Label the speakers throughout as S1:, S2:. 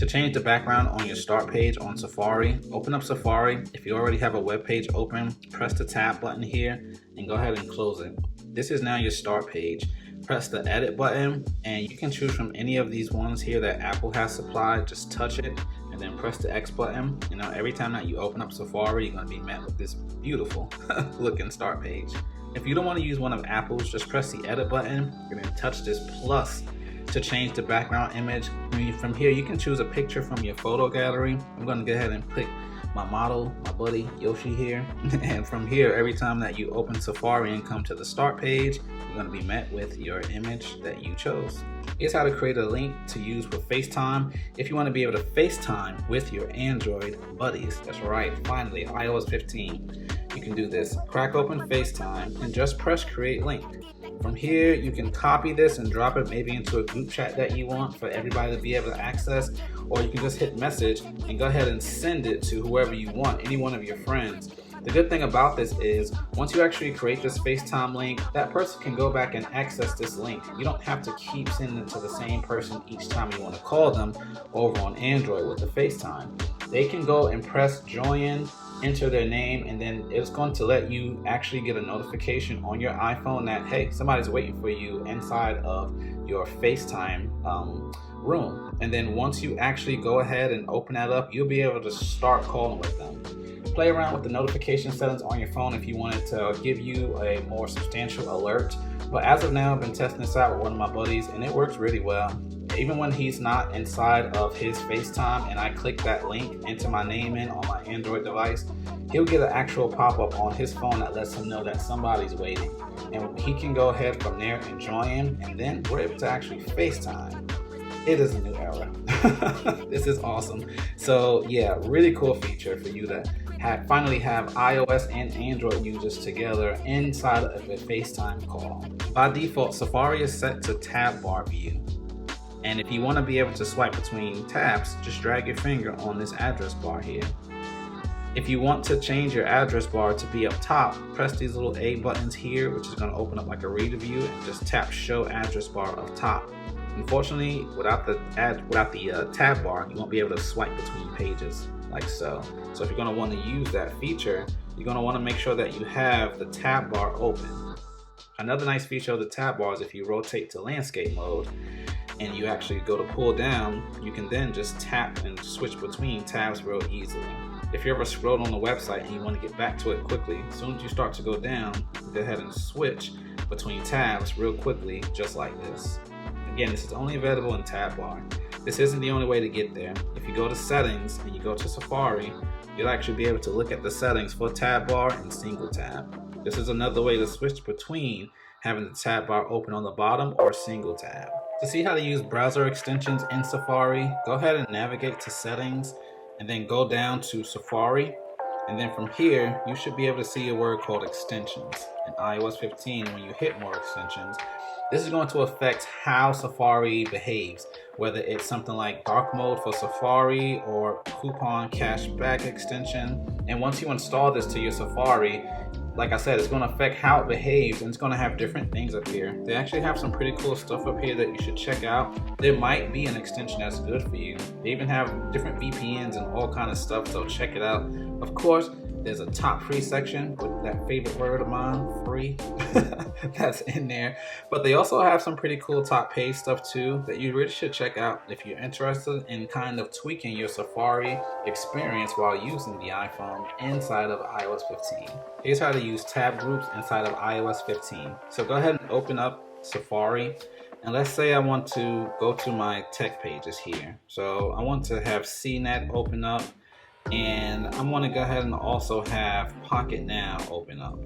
S1: change the background on your start page on Safari, open up Safari. If you already have a web page open, press the tab button here and go ahead and close it. This is now your start page. Press the edit button and you can choose from any of these ones here that Apple has supplied. Just touch it and then press the X button. You know, every time that you open up Safari, you're going to be met with this beautiful looking start page. If you don't want to use one of Apple's, just press the edit button and then touch this plus to change the background image. From here, you can choose a picture from your photo gallery. I'm going to go ahead and pick my model, my buddy Yoshi here. And from here, every time that you open Safari and come to the start page, you're going to be met with your image that you chose. Here's how to create a link to use with FaceTime. If you want to be able to FaceTime with your Android buddies, that's right, finally, iOS 15. You can do this. Crack open FaceTime and just press create link. From here, you can copy this and drop it maybe into a group chat that you want for everybody to be able to access, or you can just hit message and go ahead and send it to whoever you want, any one of your friends. The good thing about this is once you actually create this FaceTime link, that person can go back and access this link. You don't have to keep sending it to the same person each time you want to call them over on Android with the FaceTime. They can go and press join, enter their name, and then it's going to let you actually get a notification on your iPhone that, hey, somebody's waiting for you inside of your FaceTime room. And then once you actually go ahead and open that up, you'll be able to start calling with them. Play around with the notification settings on your phone if you wanted to give you a more substantial alert. But as of now, I've been testing this out with one of my buddies and it works really well. Even when he's not inside of his FaceTime and I click that link into my name in on my Android device, he'll get an actual pop-up on his phone that lets him know that somebody's waiting. And he can go ahead from there and join, and then we're able to actually FaceTime. It is a new era. This is awesome. So yeah, really cool feature for you to finally have iOS and Android users together inside of a FaceTime call. By default, Safari is set to tab bar view. And if you want to be able to swipe between tabs, just drag your finger on this address bar here. If you want to change your address bar to be up top, press these little A buttons here, which is going to open up like a reader view, and just tap show address bar up top. Unfortunately, without the tab bar, you won't be able to swipe between pages like so. So if you're going to want to use that feature, you're going to want to make sure that you have the tab bar open. Another nice feature of the tab bar is if you rotate to landscape mode, and you actually go to pull down, you can then just tap and switch between tabs real easily. If you ever scrolled on the website and you want to get back to it quickly, as soon as you start to go down, you can go ahead and switch between tabs real quickly, just like this. Again, this is only available in tab bar. This isn't the only way to get there. If you go to settings and you go to Safari, you'll actually be able to look at the settings for tab bar and single tab. This is another way to switch between having the tab bar open on the bottom or single tab. To see how to use browser extensions in Safari, go ahead and navigate to settings and then go down to Safari. And then from here, you should be able to see a word called extensions. In iOS 15, when you hit more extensions, this is going to affect how Safari behaves, whether it's something like dark mode for Safari or coupon cashback extension. And once you install this to your Safari, like I said, it's going to affect how it behaves, and it's going to have different things up here. They actually have some pretty cool stuff up here that you should check out. There might be an extension that's good for you. They even have different VPNs and all kind of stuff, so check it out. Of course, there's a top free section with that favorite word of mine, free, that's in there. But they also have some pretty cool top page stuff too that you really should check out if you're interested in kind of tweaking your Safari experience while using the iPhone inside of iOS 15. Here's how to use tab groups inside of iOS 15. So go ahead and open up Safari. And let's say I want to go to my tech pages here. So I want to have CNET open up. And I'm going to go ahead and also have Pocket Now open up.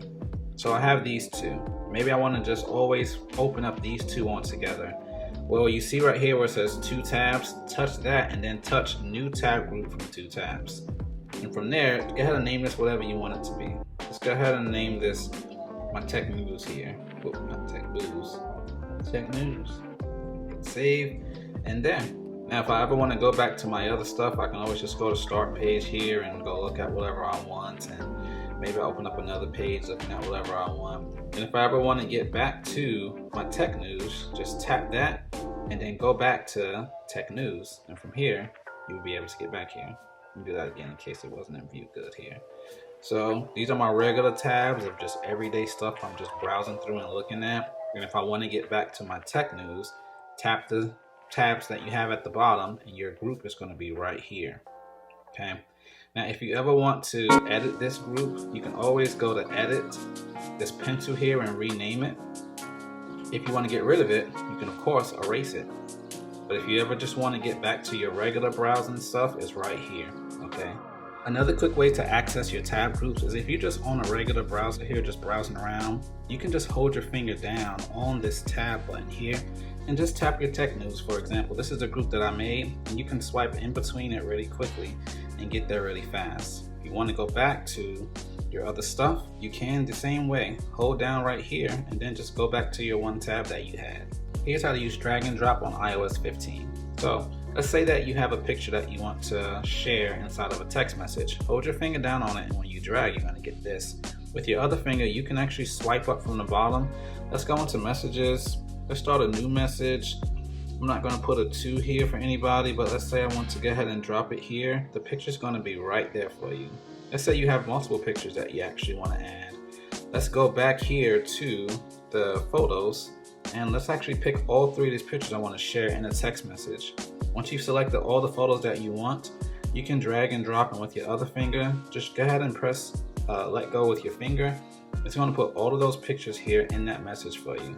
S1: So I have these two. Maybe I want to just always open up these two on together. Well, you see right here where it says two tabs, touch that and then touch new tab group from two tabs. And from there, go ahead and name this whatever you want it to be. Let's go ahead and name this my tech news here. Oops, not tech news. Tech news. Hit save and there. Now, if I ever want to go back to my other stuff, I can always just go to start page here and go look at whatever I want, and maybe I open up another page looking at whatever I want. And if I ever want to get back to my tech news, just tap that and then go back to tech news. And from here, you'll be able to get back here. Let me do that again in case it wasn't in view good here. So these are my regular tabs of just everyday stuff I'm just browsing through and looking at. And if I want to get back to my tech news, tap the tabs that you have at the bottom and your group is going to be right here. Okay. Now, if you ever want to edit this group, you can always go to edit this pencil here and rename it. If you want to get rid of it, you can of course erase it. But if you ever just want to get back to your regular browsing stuff, it's right here. Okay. Another quick way to access your tab groups is if you're just on a regular browser here, just browsing around, you can just hold your finger down on this tab button here and just tap your tech news. For example, this is a group that I made, and you can swipe in between it really quickly and get there really fast. If you want to go back to your other stuff, you can the same way. Hold down right here and then just go back to your one tab that you had. Here's how to use drag and drop on iOS 15. So let's say that you have a picture that you want to share inside of a text message. Hold your finger down on it, and when you drag, you're going to get this. With your other finger, you can actually swipe up from the bottom. Let's go into messages. Let's start a new message. I'm not going to put a 2 here for anybody, but let's say I want to go ahead and drop it here. The picture's going to be right there for you. Let's say you have multiple pictures that you actually want to add. Let's go back here to the photos, and let's actually pick all 3 of these pictures I want to share in a text message. Once you've selected all the photos that you want, you can drag and drop, and with your other finger, just go ahead and press let go with your finger. It's going to put all of those pictures here in that message for you.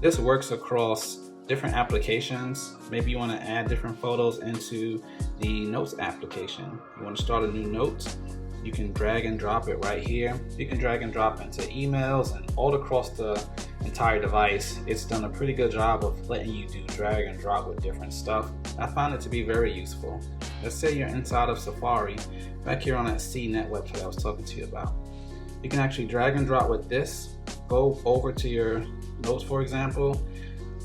S1: This works across different applications. Maybe you want to add different photos into the notes application. You want to start a new note, you can drag and drop it right here. You can drag and drop into emails and all across the entire device. It's done a pretty good job of letting you do drag and drop with different stuff. I found it to be very useful. Let's say you're inside of Safari, back here on that CNET website I was talking to you about. You can actually drag and drop with this, go over to your notes, for example,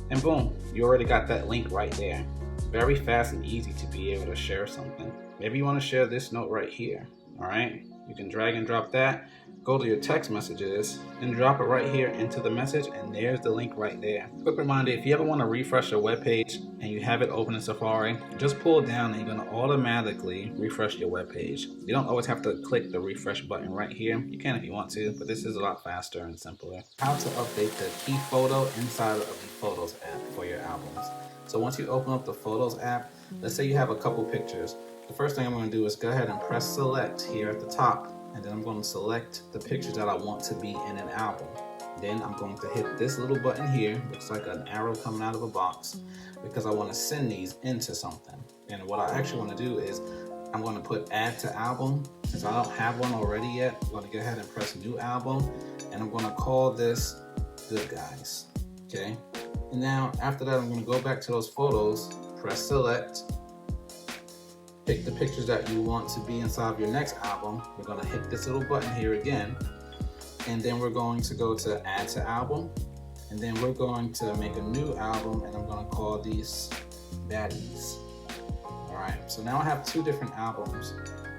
S1: and boom, you already got that link right there. Very fast and easy to be able to share something. Maybe you want to share this note right here. All right, you can drag and drop that, go to your text messages and drop it right here into the message, and there's the link right there. Quick reminder, if you ever want to refresh your web page and you have it open in Safari, just pull it down and you're going to automatically refresh your web page. You don't always have to click the refresh button right here. You can if you want to, but this is a lot faster and simpler. How to update the key photo inside of the Photos app for your albums. So once you open up the Photos app, let's say you have a couple pictures. The first thing I'm going to do is go ahead and press select here at the top, and then I'm going to select the pictures that I want to be in an album. Then I'm going to hit this little button here, looks like an arrow coming out of a box, because I want to send these into something. And what I actually want to do is I'm going to put add to album. Since I don't have one already yet, I'm going to go ahead and press new album, and I'm going to call this Good Guys. Okay, and now after that I'm going to go back to those photos, press select, pick the pictures that you want to be inside of your next album. We're going to hit this little button here again, and then we're going to go to add to album, and then we're going to make a new album, and I'm going to call these Baddies. Alright, so now I have 2 different albums.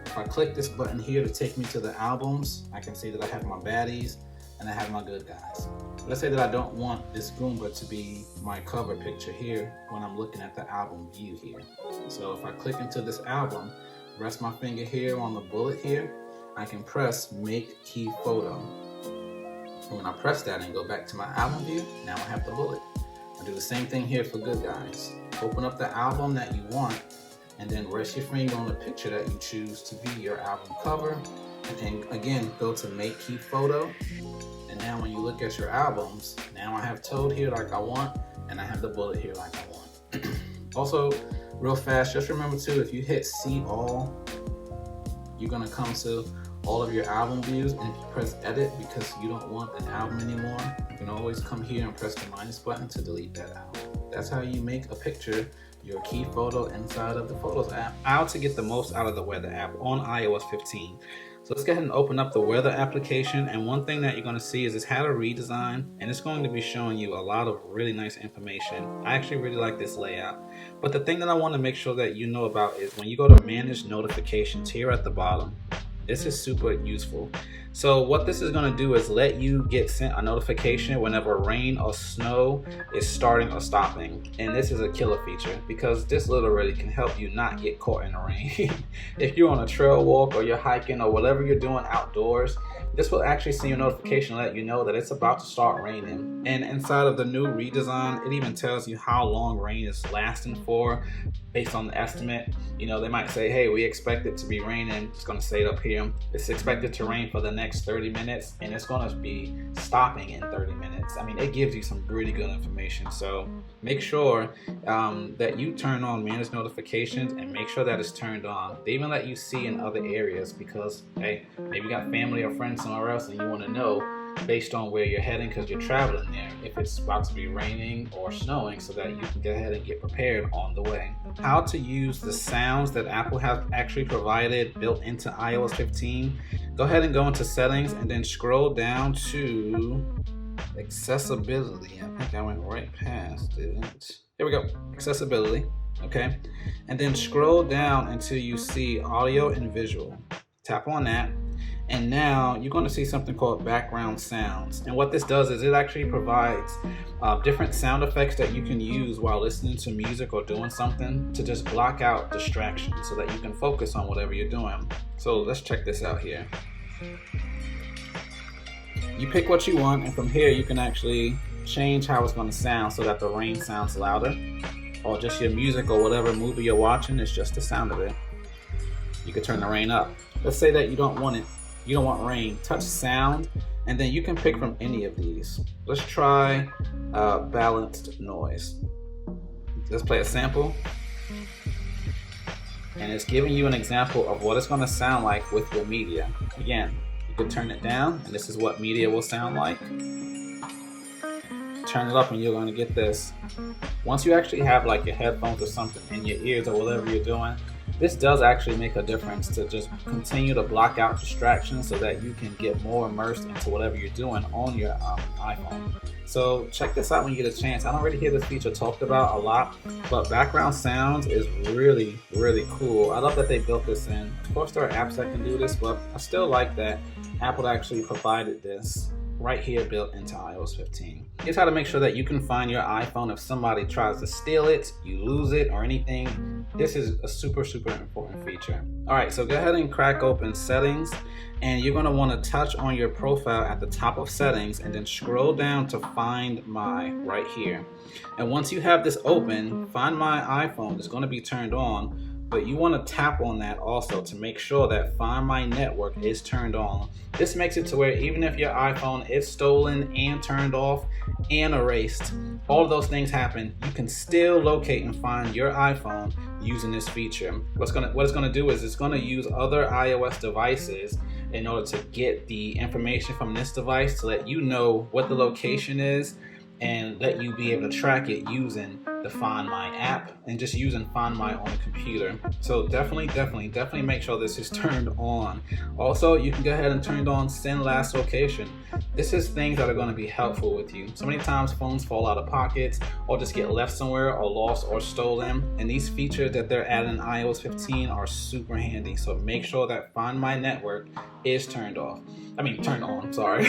S1: If I click this button here to take me to the albums, I can see that I have my Baddies and I have my Good Guys. Let's say that I don't want this Goomba to be my cover picture here when I'm looking at the album view here. So if I click into this album, rest my finger here on the bullet here, I can press make key photo. And when I press that and go back to my album view, now I have the bullet. I do the same thing here for Good Guys. Open up the album that you want, and then rest your finger on the picture that you choose to be your album cover. And again, go to make key photo. And now when you look at your albums, now I have Toad here like I want, and I have the bullet here like I want. Also, real fast, just remember too, if you hit see all, you're gonna come to all of your album views, and if you press edit because you don't want an album anymore, you can always come here and press the minus button to delete that album. That's how you make a picture your key photo inside of the Photos app. How to get the most out of the Weather app on iOS 15. So let's go ahead and open up the Weather application, and one thing that you're going to see is it's had a redesign, and it's going to be showing you a lot of really nice information. I actually really like this layout, but the thing that I want to make sure that you know about is when you go to manage notifications here at the bottom, This is super useful. So what this is going to do is let you get sent a notification whenever rain or snow is starting or stopping. And this is a killer feature because this literally can help you not get caught in the rain. If you're on a trail walk or you're hiking or whatever you're doing outdoors, this will actually send you a notification to let you know that it's about to start raining. And inside of the new redesign, it even tells you how long rain is lasting for based on the estimate. You know, they might say, hey, we expect it to be raining. It's going to say it up here. It's expected to rain for the next 30 minutes and it's going to be stopping in 30 minutes. I mean, it gives you some really good information. So make sure that you turn on manage notifications and make sure that it's turned on. They even let you see in other areas because, hey, maybe you got family or friends somewhere else and you want to know based on where you're heading because you're traveling there if it's about to be raining or snowing so that you can go ahead and get prepared on the way. How to use the sounds that Apple has actually provided built into iOS 15. Go ahead and go into settings and then scroll down to accessibility. I think I went right past it. Here we go, accessibility. Okay, and then scroll down until you see audio and visual. Tap on that. And now you're going to see something called background sounds. And what this does is it actually provides different sound effects that you can use while listening to music or doing something to just block out distractions so that you can focus on whatever you're doing. So let's check this out here. You pick what you want, and from here you can actually change how it's going to sound so that the rain sounds louder, or just your music or whatever movie you're watching is just the sound of it. You can turn the rain up. Let's say that you don't want it. You don't want rain. Touch sound, and then you can pick from any of these. Let's try balanced noise. Let's play a sample. And it's giving you an example of what it's going to sound like with your media. Again, you can turn it down, and this is what media will sound like. Turn it up, and you're going to get this. Once you actually have like your headphones or something in your ears or whatever you're doing, this does actually make a difference to just continue to block out distractions so that you can get more immersed into whatever you're doing on your iPhone. So check this out when you get a chance. I don't really hear this feature talked about a lot, but background sounds is really, really cool. I love that they built this in. Of course, there are apps that can do this, but I still like that Apple actually provided this right here built into iOS 15. Here's how to make sure that you can find your iPhone if somebody tries to steal it, you lose it, or anything. This is a super, super important feature. All right, so go ahead and crack open settings, and you're gonna wanna touch on your profile at the top of settings and then scroll down to Find My right here. And once you have this open, Find My iPhone is gonna be turned on, but you want to tap on that also to make sure that Find My Network is turned on. This makes it to where even if your iPhone is stolen and turned off and erased, all of those things happen, you can still locate and find your iPhone using this feature. What it's going to do is it's going to use other iOS devices in order to get the information from this device to let you know what the location is and let you be able to track it using the Find My app and just using Find My on the computer. So definitely make sure this is turned on. Also, you can go ahead and turn on Send Last Location. This is things that are going to be helpful with you. So many times phones fall out of pockets or just get left somewhere or lost or stolen, and these features that they're adding in iOS 15 are super handy. So make sure that Find My Network is turned on, sorry.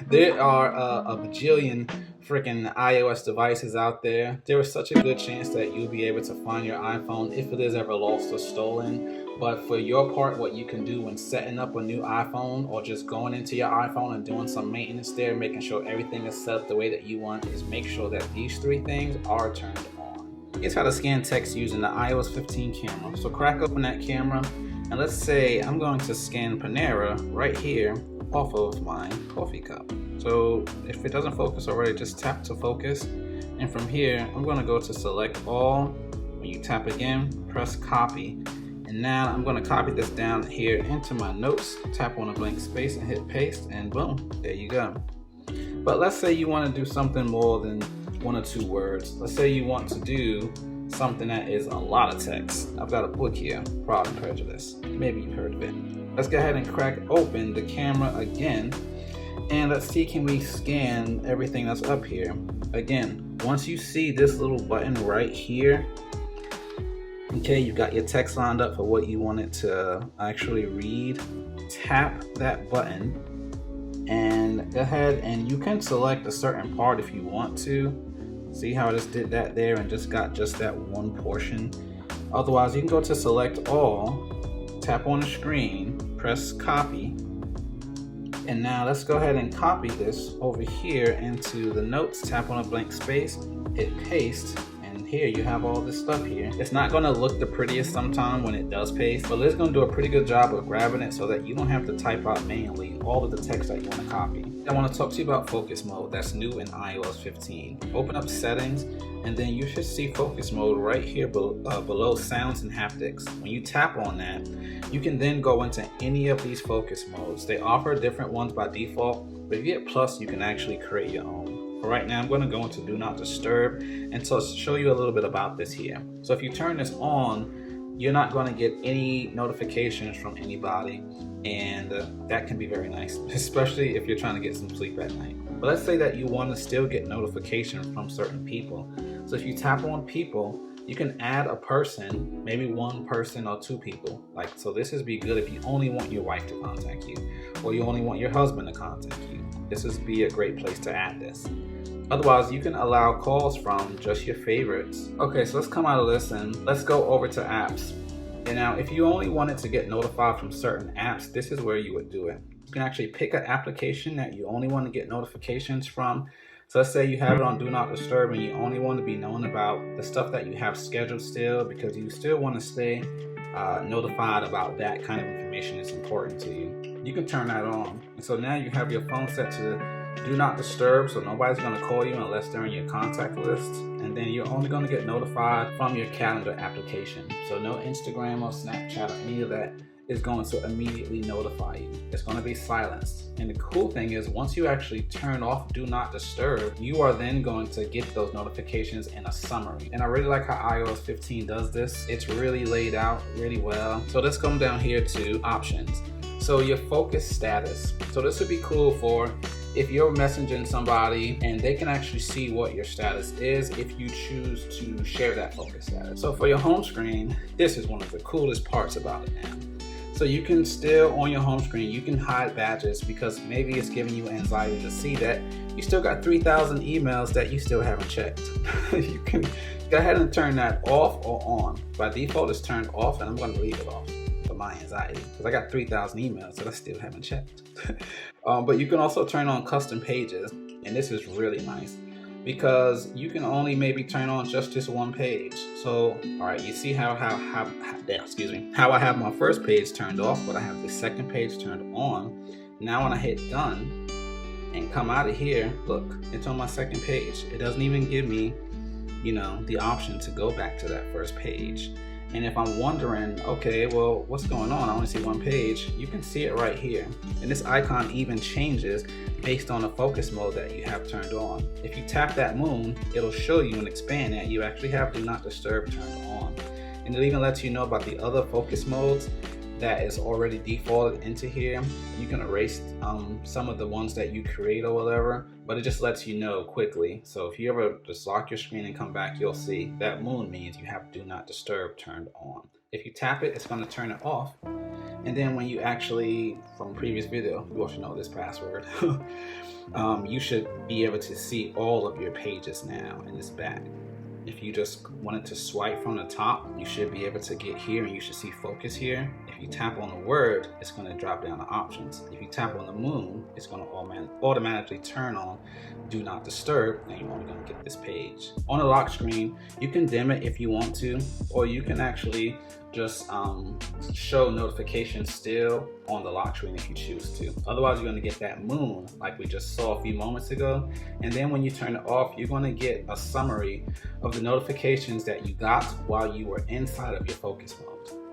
S1: There are a bajillion freaking iOS devices out there. There is such a good chance that you'll be able to find your iPhone if it is ever lost or stolen. But for your part, what you can do when setting up a new iPhone or just going into your iPhone and doing some maintenance there, making sure everything is set up the way that you want, is make sure that these three things are turned on. Here's how to scan text using the iOS 15 camera. So crack open that camera, and let's say I'm going to scan Panera right here off of my coffee cup. So if it doesn't focus already, just tap to focus. And from here, I'm going to go to select all. When you tap again, press copy. And now I'm going to copy this down here into my notes, tap on a blank space and hit paste, and boom, there you go. But let's say you want to do something more than 1 or 2 words. Let's say you want to do something that is a lot of text. I've got a book here, Pride and Prejudice. Maybe you've heard of it. Let's go ahead and crack open the camera again. And let's see, can we scan everything that's up here? Again, once you see this little button right here, Okay, you've got your text lined up for what you want it to actually read. Tap that button and go ahead and you can select a certain part if you want to. See how I just did that there and just got just that one portion. Otherwise, you can go to select all, tap on the screen, press copy. And now let's go ahead and copy this over here into the notes. Tap on a blank space, hit paste, and here you have all this stuff here. It's not gonna look the prettiest sometime when it does paste, but it's gonna do a pretty good job of grabbing it so that you don't have to type out manually all of the text that you wanna copy. I wanna talk to you about focus mode that's new in iOS 15. Open up settings, and then you should see focus mode right here below sounds and haptics. When you tap on that, you can then go into any of these focus modes. They offer different ones by default, but if you get plus, you can actually create your own. For right now, I'm gonna go into Do Not Disturb, and so show you a little bit about this here. So if you turn this on, you're not gonna get any notifications from anybody, and that can be very nice, especially if you're trying to get some sleep at night. But let's say that you wanna still get notifications from certain people. So if you tap on people, you can add a person, maybe one person or two people. Like, so this is be good if you only want your wife to contact you, or you only want your husband to contact you. This is be a great place to add this. Otherwise, you can allow calls from just your favorites. Okay, so let's come out of this and let's go over to apps. And now, if you only wanted to get notified from certain apps, this is where you would do it. You can actually pick an application that you only want to get notifications from. So let's say you have it on Do Not Disturb and you only want to be known about the stuff that you have scheduled still, because you still want to stay notified about that kind of information that's important to you. You can turn that on. And so now you have your phone set to Do Not Disturb, so nobody's going to call you unless they're in your contact list. And then you're only going to get notified from your calendar application. So no Instagram or Snapchat or any of that is going to immediately notify you. It's going to be silenced. And the cool thing is, once you actually turn off Do Not Disturb, you are then going to get those notifications in a summary. And I really like how iOS 15 does this. It's really laid out really well. So let's come down here to options. So your focus status. So this would be cool for if you're messaging somebody and they can actually see what your status is if you choose to share that focus status. So for your home screen, this is one of the coolest parts about it now. So you can still, on your home screen, you can hide badges because maybe it's giving you anxiety to see that you still got 3,000 emails that you still haven't checked. You can go ahead and turn that off or on. By default, it's turned off, and I'm going to leave it off for my anxiety because I got 3,000 emails that I still haven't checked. But you can also turn on custom pages, and this is really nice because you can only maybe turn on just this one page. So, all right, you see how I have my first page turned off, but I have the second page turned on. Now when I hit done and come out of here, look, it's on my second page. It doesn't even give me, the option to go back to that first page. And if I'm wondering, okay, well, what's going on? I only see one page. You can see it right here. And this icon even changes based on the focus mode that you have turned on. If you tap that moon, it'll show you and expand that you actually have Do Not Disturb turned on. And it even lets you know about the other focus modes that is already defaulted into here. You can erase some of the ones that you create or whatever, but it just lets you know quickly. So if you ever just lock your screen and come back, you'll see that moon means you have Do Not Disturb turned on. If you tap it, it's going to turn it off. And then when you actually, from previous video, you also know this password, you should be able to see all of your pages now in this back. If you just wanted to swipe from the top, you should be able to get here and you should see focus here. If you tap on the word, it's going to drop down the options. If you tap on the moon, it's going to automatically turn on Do Not Disturb, and you're only going to get this page. On the lock screen, you can dim it if you want to, or you can actually just show notifications still on the lock screen if you choose to. Otherwise, you're going to get that moon like we just saw a few moments ago. And then when you turn it off, you're going to get a summary of the notifications that you got while you were inside of your focus mode.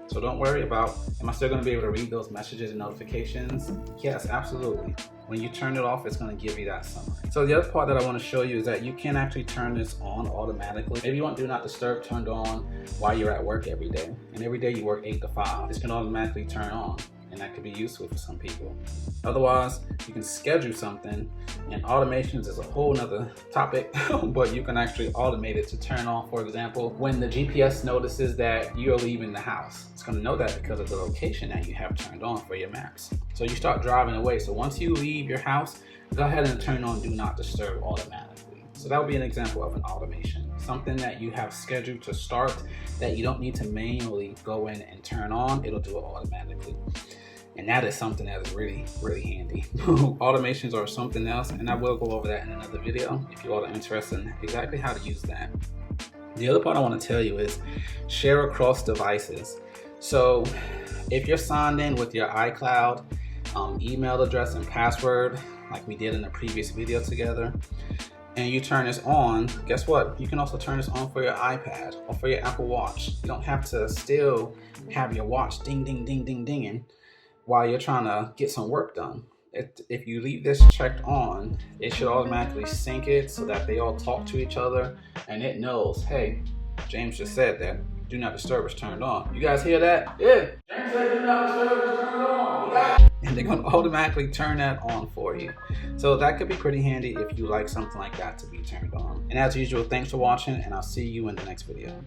S1: So don't worry about, am I still going to be able to read those messages and notifications? Yes, absolutely. When you turn it off, it's going to give you that summary. So the other part that I want to show you is that you can actually turn this on automatically. Maybe you want Do Not Disturb turned on while you're at work every day. And every day you work 8 to 5. This can automatically turn on. and that could be useful for some people. Otherwise, you can schedule something, and automations is a whole nother topic, but you can actually automate it to turn on, for example, when the GPS notices that you're leaving the house. It's going to know that because of the location that you have turned on for your maps. So you start driving away. So once you leave your house, go ahead and turn on Do Not Disturb automatically. So that would be an example of an automation. Something that you have scheduled to start that you don't need to manually go in and turn on, it'll do it automatically. And that is something that is really, really handy. Automations are something else, and I will go over that in another video if you all are interested in exactly how to use that. The other part I want to tell you is share across devices. So if you're signed in with your iCloud email address and password, like we did in the previous video together, and you turn this on, guess what? You can also turn this on for your iPad or for your Apple Watch. You don't have to still have your watch ding, ding, ding, ding, dinging while you're trying to get some work done. If you leave this checked on, it should automatically sync it so that they all talk to each other, and it knows, hey, James just said that Do Not Disturb is turned on. You guys hear that? Yeah, James said Do Not Disturb is turned on. And they're going to automatically turn that on for you. So that could be pretty handy if you like something like that to be turned on. And as usual, thanks for watching, and I'll see you in the next video.